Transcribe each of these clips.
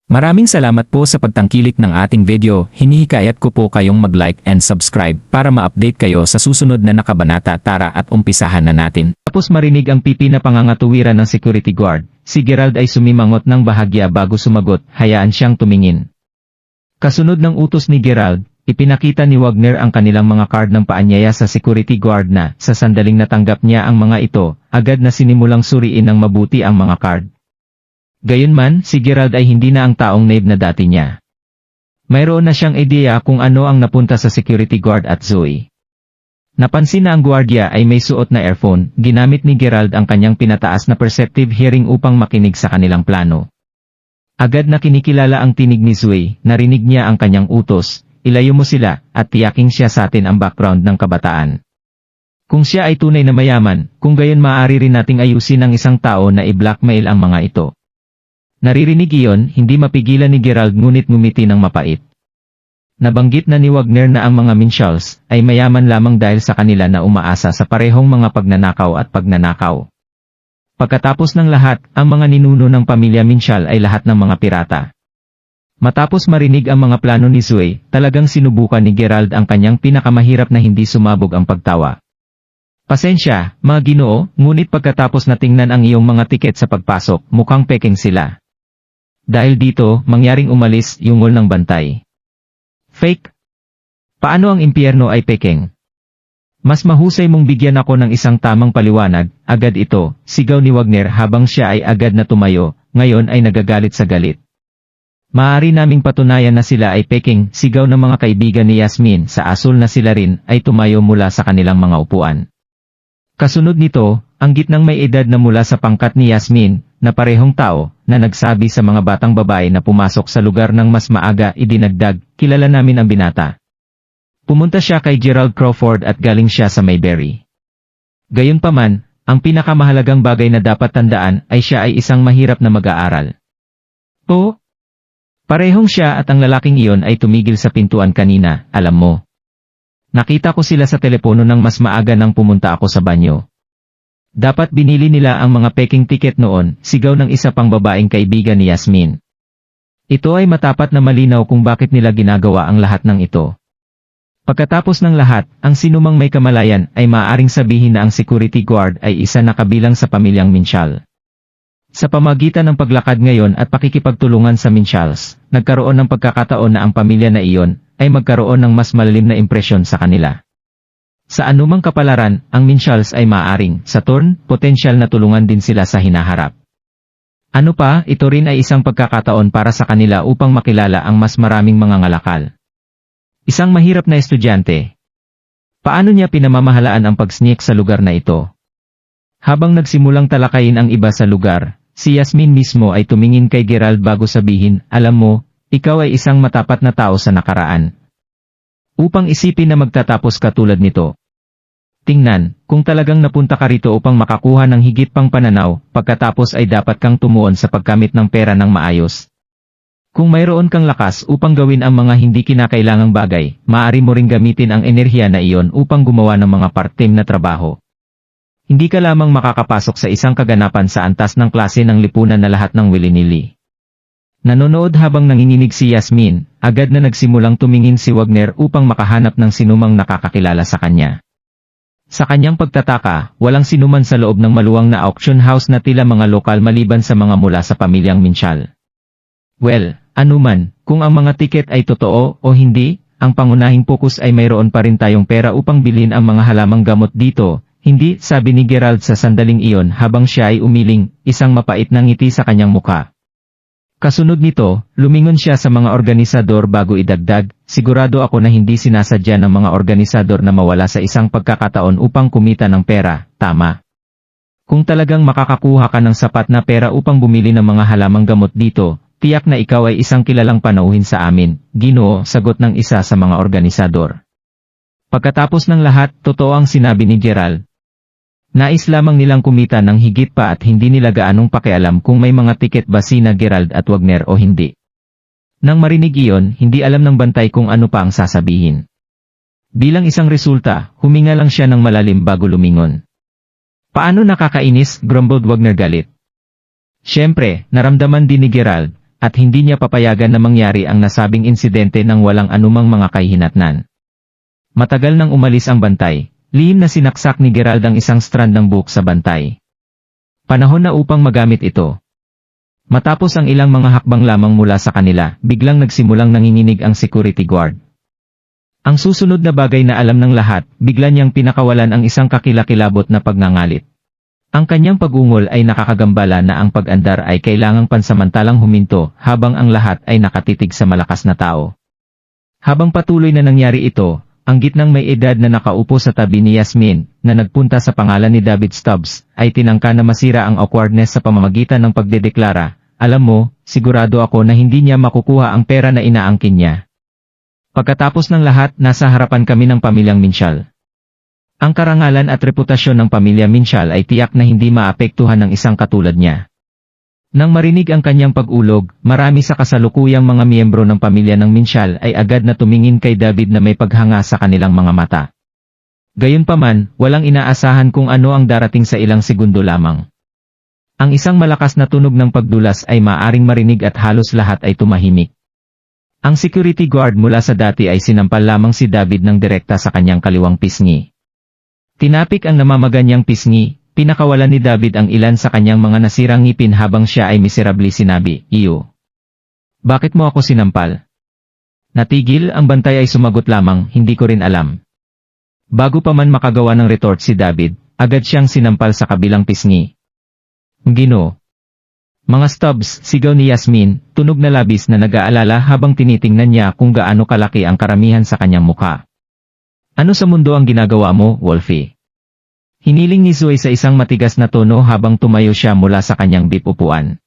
Maraming salamat po sa pagtangkilik ng ating video. Hinihikayat ko po kayong mag-like and subscribe para ma-update kayo sa susunod na nakabanata. Tara at umpisahan na natin. Tapos marinig ang pipi na pangangatuwiran ng security guard, si Gerald ay sumimangot ng bahagya bago sumagot, hayaan siyang tumingin. Kasunod ng utos ni Gerald, ipinakita ni Wagner ang kanilang mga card ng paanyaya sa security guard na, sa sandaling natanggap niya ang mga ito, agad na sinimulang suriin ng mabuti ang mga card. Gayunman, si Gerald ay hindi na ang taong naive na dati niya. Mayroon na siyang ideya kung ano ang napunta sa security guard at Zoe. Napansin na ang gwardiya ay may suot na earphone, ginamit ni Gerald ang kanyang pinataas na perceptive hearing upang makinig sa kanilang plano. Agad na kinikilala ang tinig ni Zoe, narinig niya ang kanyang utos, ilayo mo sila, at tiyaking siya sa atin ang background ng kabataan. Kung siya ay tunay na mayaman, kung gayon maaari rin nating ayusin ang isang tao na i-blackmail ang mga ito. Naririnig iyon, hindi mapigilan ni Gerald ngunit ngumiti ng mapait. Nabanggit na ni Wagner na ang mga Minshals ay mayaman lamang dahil sa kanila na umaasa sa parehong mga pagnanakaw at pagnanakaw. Pagkatapos ng lahat, ang mga ninuno ng pamilya Minshal ay lahat ng mga pirata. Matapos marinig ang mga plano ni Zoe, talagang sinubukan ni Gerald ang kanyang pinakamahirap na hindi sumabog ang pagtawa. Pasensya, mga Ginoo, ngunit pagkatapos na tingnan ang iyong mga tiket sa pagpasok, mukhang peking sila. Dahil dito, mangyaring umalis, yungol ng bantay. Fake? Paano ang impyerno ay peking? Mas mahusay mong bigyan ako ng isang tamang paliwanag, agad ito, sigaw ni Wagner habang siya ay agad na tumayo, ngayon ay nagagalit sa galit. Maaari naming patunayan na sila ay peking, sigaw ng mga kaibigan ni Yasmin sa asul na sila rin ay tumayo mula sa kanilang mga upuan. Kasunod nito, ang gitnang may edad na mula sa pangkat ni Yasmin, na parehong tao, na nagsabi sa mga batang babae na pumasok sa lugar ng mas maaga idinagdag, kilala namin ang binata. Pumunta siya kay Gerald Crawford at galing siya sa Mayberry. Gayunpaman, ang pinakamahalagang bagay na dapat tandaan ay siya ay isang mahirap na mag-aaral. Oo. Parehong siya at ang lalaking iyon ay tumigil sa pintuan kanina, alam mo. Nakita ko sila sa telepono nang mas maaga nang pumunta ako sa banyo. Dapat binili nila ang mga peking tiket noon, sigaw ng isa pang babaeng kaibigan ni Yasmin. Ito ay matapat na malinaw kung bakit nila ginagawa ang lahat ng ito. Pagkatapos ng lahat, ang sinumang may kamalayan ay maaaring sabihin na ang security guard ay isa na kabilang sa pamilyang Minshal. Sa pamagitan ng paglakad ngayon at pakikipagtulungan sa Minshals, nagkaroon ng pagkakataon na ang pamilya na iyon ay magkaroon ng mas malalim na impresyon sa kanila. Sa anumang kapalaran, ang Minshals ay maaaring, sa turn, potensyal na tulungan din sila sa hinaharap. Ano pa, ito rin ay isang pagkakataon para sa kanila upang makilala ang mas maraming mga ngalakal. Isang mahirap na estudyante. Paano niya pinamamahalaan ang pag-sneak sa lugar na ito? Habang nagsimulang talakayin ang iba sa lugar, si Yasmin mismo ay tumingin kay Gerald bago sabihin, alam mo, ikaw ay isang matapat na tao sa nakaraan. Upang isipin na magtatapos ka tulad nito. Tingnan, kung talagang napunta ka rito upang makakuha ng higit pang pananaw, pagkatapos ay dapat kang tumuon sa pagkamit ng pera ng maayos. Kung mayroon kang lakas upang gawin ang mga hindi kinakailangang bagay, maaari mo ring gamitin ang enerhiya na iyon upang gumawa ng mga part-time na trabaho. Hindi ka lamang makakapasok sa isang kaganapan sa antas ng klase ng lipunan na lahat ng willy-nilly. Nanonood habang nanginginig si Yasmin, agad na nagsimulang tumingin si Wagner upang makahanap ng sinumang nakakakilala sa kanya. Sa kanyang pagtataka, walang sinuman sa loob ng maluwang na auction house na tila mga lokal maliban sa mga mula sa pamilyang Minshal. Well, anuman, kung ang mga tiket ay totoo o hindi, ang pangunahing pokus ay mayroon pa rin tayong pera upang bilhin ang mga halamang gamot dito, hindi, sabi ni Gerald sa sandaling iyon habang siya ay umiling, isang mapait na ngiti sa kanyang mukha. Kasunod nito, lumingon siya sa mga organisador bago idagdag, sigurado ako na hindi sinasadya ng mga organisador na mawala sa isang pagkakataon upang kumita ng pera, tama. Kung talagang makakakuha ka ng sapat na pera upang bumili ng mga halamang gamot dito, tiyak na ikaw ay isang kilalang panauhin sa amin, Ginoo, sagot ng isa sa mga organisador. Pagkatapos ng lahat, totoo ang sinabi ni Gerald. Nais lamang nilang kumita ng higit pa at hindi nila gaanong pakialam kung may mga tiket ba sina Gerald at Wagner o hindi. Nang marinig iyon, hindi alam ng bantay kung ano pa ang sasabihin. Bilang isang resulta, huminga lang siya ng malalim bago lumingon. Paano nakakainis, grumbled Wagner galit. Siyempre, naramdaman din ni Gerald, at hindi niya papayagan na mangyari ang nasabing insidente nang walang anumang mga kahihinatnan. Matagal nang umalis ang bantay, lihim na sinaksak ni Gerald ang isang strand ng buhok sa bantay. Panahon na upang magamit ito. Matapos ang ilang mga hakbang lamang mula sa kanila, biglang nagsimulang nanginginig ang security guard. Ang susunod na bagay na alam ng lahat, bigla niyang pinakawalan ang isang kakilakilabot na pagngangalit. Ang kanyang pag-ungol ay nakakagambala na ang pag-andar ay kailangang pansamantalang huminto habang ang lahat ay nakatitig sa malakas na tao. Habang patuloy na nangyari ito, ang gitnang may edad na nakaupo sa tabi ni Yasmin, na nagpunta sa pangalan ni David Stubbs, ay tinangka na masira ang awkwardness sa pamamagitan ng pagdedeklara, "Alam mo, sigurado ako na hindi niya makukuha ang pera na inaangkin niya." Pagkatapos ng lahat, nasa harapan kami ng pamilyang Minshall. Ang karangalan at reputasyon ng pamilya Minshall ay tiyak na hindi maapektuhan ng isang katulad niya. Nang marinig ang kanyang pag-ulog, marami sa kasalukuyang mga miyembro ng pamilya ng Minshall ay agad na tumingin kay David na may paghanga sa kanilang mga mata. Gayunpaman, walang inaasahan kung ano ang darating sa ilang segundo lamang. Ang isang malakas na tunog ng pagdulas ay maaring marinig at halos lahat ay tumahimik. Ang security guard mula sa dati ay sinampal lamang si David ng direkta sa kanyang kaliwang pisngi. Tinapik ang namamaganyang pisngi, pinakawalan ni David ang ilan sa kanyang mga nasirang ngipin habang siya ay miserably sinabi, "Iyo. Bakit mo ako sinampal?" Natigil ang bantay ay sumagot lamang, "Hindi ko rin alam." Bago pa man makagawa ng retort si David, agad siyang sinampal sa kabilang pisngi. "Ginoo." "Mga Stubbs," sigaw ni Yasmin, tunog na labis na nag-aalala habang tinitingnan niya kung gaano kalaki ang karamihan sa kanyang mukha. "Ano sa mundo ang ginagawa mo, Wolfie?" Hiniling ni Zoe sa isang matigas na tono habang tumayo siya mula sa kanyang upuan.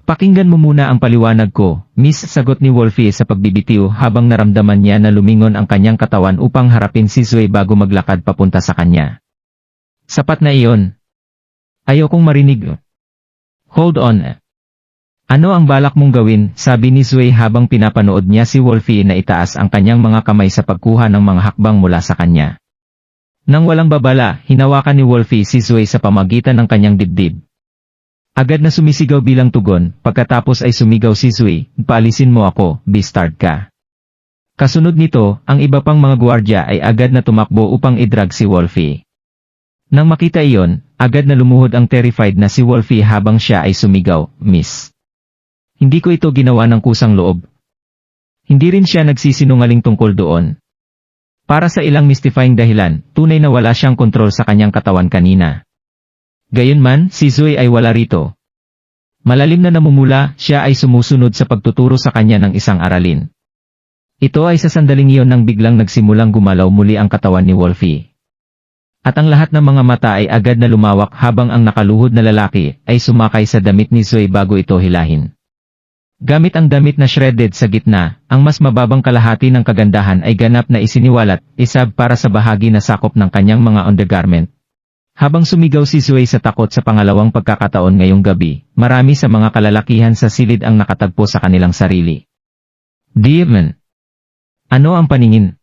"Pakinggan mo muna ang paliwanag ko, Miss," sagot ni Wolfie sa pagbibitiw habang naramdaman niya na lumingon ang kanyang katawan upang harapin si Zoe bago maglakad papunta sa kanya. "Sapat na iyon. Ayokong marinig." "Hold on. Ano ang balak mong gawin?" sabi ni Zoe habang pinapanood niya si Wolfie na itaas ang kanyang mga kamay sa pagkuha ng mga hakbang mula sa kanya. Nang walang babala, hinawakan ni Wolfie si Zoe sa pamagitan ng kanyang dibdib. Agad na sumisigaw bilang tugon, pagkatapos ay sumigaw si Zoe, "Paalisin mo ako, bastard ka." Kasunod nito, ang iba pang mga gwardiya ay agad na tumakbo upang idrag si Wolfie. Nang makita iyon, agad na lumuhod ang terrified na si Wolfie habang siya ay sumigaw, "Miss. Hindi ko ito ginawa ng kusang loob." Hindi rin siya nagsisinungaling tungkol doon. Para sa ilang mystifying dahilan, tunay na wala siyang kontrol sa kanyang katawan kanina. Gayunman, si Zoe ay wala rito. Malalim na namumula, siya ay sumusunod sa pagtuturo sa kanya ng isang aralin. Ito ay sa sandaling iyon nang biglang nagsimulang gumalaw muli ang katawan ni Wolfie. At ang lahat ng mga mata ay agad na lumawak habang ang nakaluhod na lalaki ay sumakay sa damit ni Zoe bago ito hilahin. Gamit ang damit na shredded sa gitna, ang mas mababang kalahati ng kagandahan ay ganap na isiniwalat, isab para sa bahagi na sakop ng kanyang mga undergarment. Habang sumigaw si Zoe sa takot sa pangalawang pagkakataon ngayong gabi, marami sa mga kalalakihan sa silid ang nakatagpo sa kanilang sarili. "Demon! Ano ang paningin?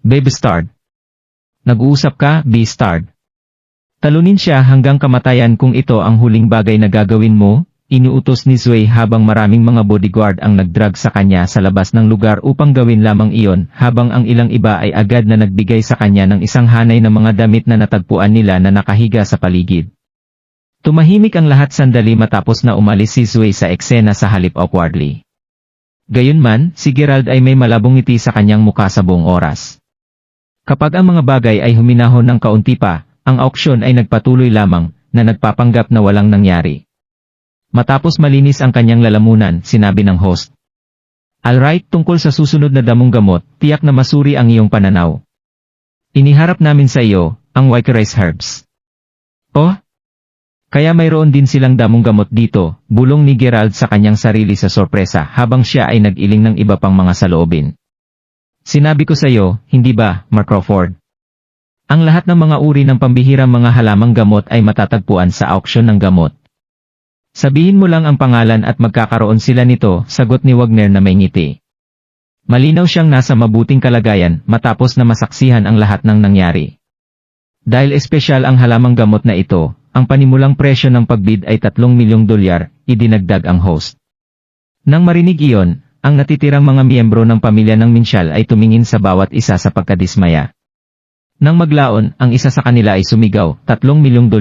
Bastard! Nag-uusap ka, bastard? Talunin siya hanggang kamatayan kung ito ang huling bagay na gagawin mo," iniutos ni Zoe habang maraming mga bodyguard ang nagdrag sa kanya sa labas ng lugar upang gawin lamang iyon habang ang ilang iba ay agad na nagbigay sa kanya ng isang hanay ng mga damit na natagpuan nila na nakahiga sa paligid. Tumahimik ang lahat sandali matapos na umalis si Zoe sa eksena sa halip awkwardly. Gayunman, si Gerald ay may malabong ngiti sa kanyang muka sa buong oras. Kapag ang mga bagay ay huminahon ng kaunti pa, ang auksyon ay nagpatuloy lamang, na nagpapanggap na walang nangyari. Matapos malinis ang kanyang lalamunan, sinabi ng host, "Alright, tungkol sa susunod na damong gamot, tiyak na masuri ang iyong pananaw. Iniharap namin sa iyo, ang Wycerice herbs." "Oh? Kaya mayroon din silang damong gamot dito," bulong ni Gerald sa kanyang sarili sa sorpresa habang siya ay nag-iling ng iba pang mga saloobin. "Sinabi ko sa iyo, hindi ba, Mark Crawford? Ang lahat ng mga uri ng pambihirang mga halamang gamot ay matatagpuan sa auksyon ng gamot. Sabihin mo lang ang pangalan at magkakaroon sila nito," sagot ni Wagner na may ngiti. Malinaw siyang nasa mabuting kalagayan matapos na masaksihan ang lahat ng nangyari. Dahil espesyal ang halamang gamot na ito, ang panimulang presyo ng pagbid ay $3 milyong, idinagdag ang host. Nang marinig iyon, ang natitirang mga miyembro ng pamilya ng Minshall ay tumingin sa bawat isa sa pagkadismaya. Nang maglaon, ang isa sa kanila ay sumigaw, $3 milyong.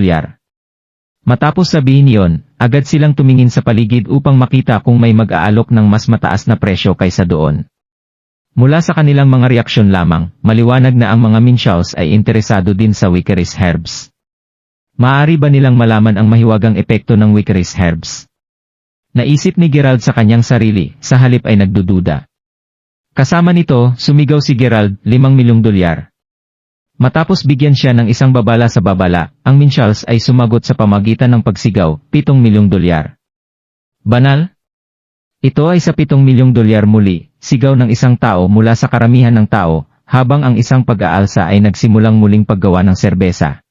Matapos sabihin iyon, agad silang tumingin sa paligid upang makita kung may mag-aalok ng mas mataas na presyo kaysa doon. Mula sa kanilang mga reaksyon lamang, maliwanag na ang mga Minshalls ay interesado din sa Wickerish Herbs. Maaari ba nilang malaman ang mahiwagang epekto ng Wickerish Herbs? Naisip ni Gerald sa kanyang sarili, sa halip ay nagdududa. Kasama nito, sumigaw si Gerald, $5 milyong. Matapos bigyan siya ng isang babala sa babala, ang Minshalls ay sumagot sa pamagitan ng pagsigaw, $7 milyong. Banal? Ito ay sa $7 milyong muli, sigaw ng isang tao mula sa karamihan ng tao, habang ang isang pag-aalsa ay nagsimulang muling paggawa ng serbesa.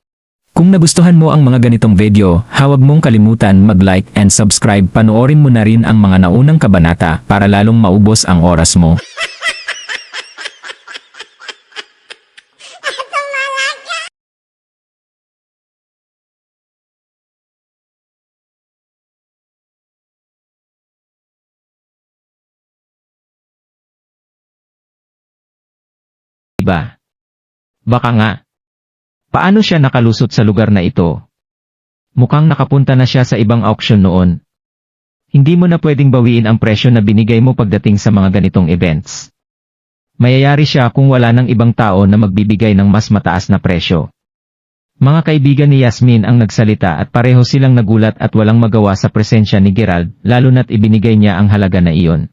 Kung nagustuhan mo ang mga ganitong video, huwag mong kalimutan mag-like and subscribe. Panoorin mo na rin ang mga naunang kabanata para lalong maubos ang oras mo. Diba? Baka nga. Paano siya nakalusot sa lugar na ito? Mukhang nakapunta na siya sa ibang auction noon. Hindi mo na pwedeng bawiin ang presyo na binigay mo pagdating sa mga ganitong events. Mayayari siya kung wala ng ibang tao na magbibigay ng mas mataas na presyo. Mga kaibigan ni Yasmin ang nagsalita at pareho silang nagulat at walang magawa sa presensya ni Gerald, lalo na't ibinigay niya ang halaga na iyon.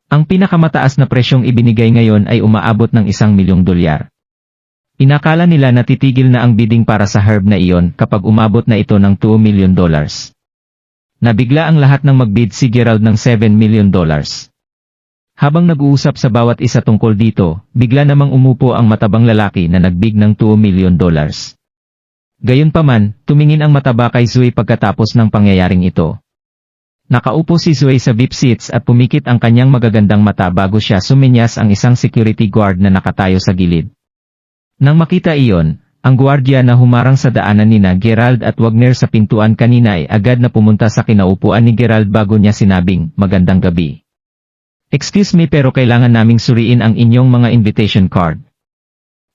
Ang pinakamataas na presyong ibinigay ngayon ay umaabot ng $1 milyong. Inakala nila na titigil na ang bidding para sa herb na iyon kapag umabot na ito ng $2 million. Nabigla ang lahat ng magbid si Gerald ng $7 million. Habang nag-uusap sa bawat isa tungkol dito, bigla namang umupo ang matabang lalaki na nagbig ng $2 million. Gayunpaman, tumingin ang mataba kay Zoe pagkatapos ng pangyayaring ito. Nakaupo si Zoe sa VIP seats at pumikit ang kanyang magagandang mata bago siya suminyas ang isang security guard na nakatayo sa gilid. Nang makita iyon, ang gwardiya na humarang sa daanan nina Gerald at Wagner sa pintuan kanina ay agad na pumunta sa kinaupuan ni Gerald bago niya sinabing, "Magandang gabi. Excuse me pero kailangan naming suriin ang inyong mga invitation card.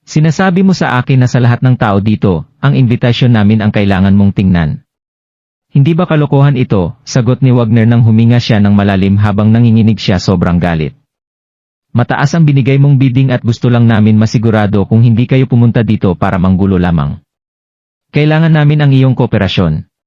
Sinasabi mo sa akin na sa lahat ng tao dito, ang invitation namin ang kailangan mong tingnan. Hindi ba kalokohan ito?" Sagot ni Wagner nang huminga siya ng malalim habang nanginginig siya sobrang galit. "Mataas ang binigay mong bidding at gusto lang namin masigurado kung hindi kayo pumunta dito para manggulo lamang. Kailangan namin ang iyong kooperasyon.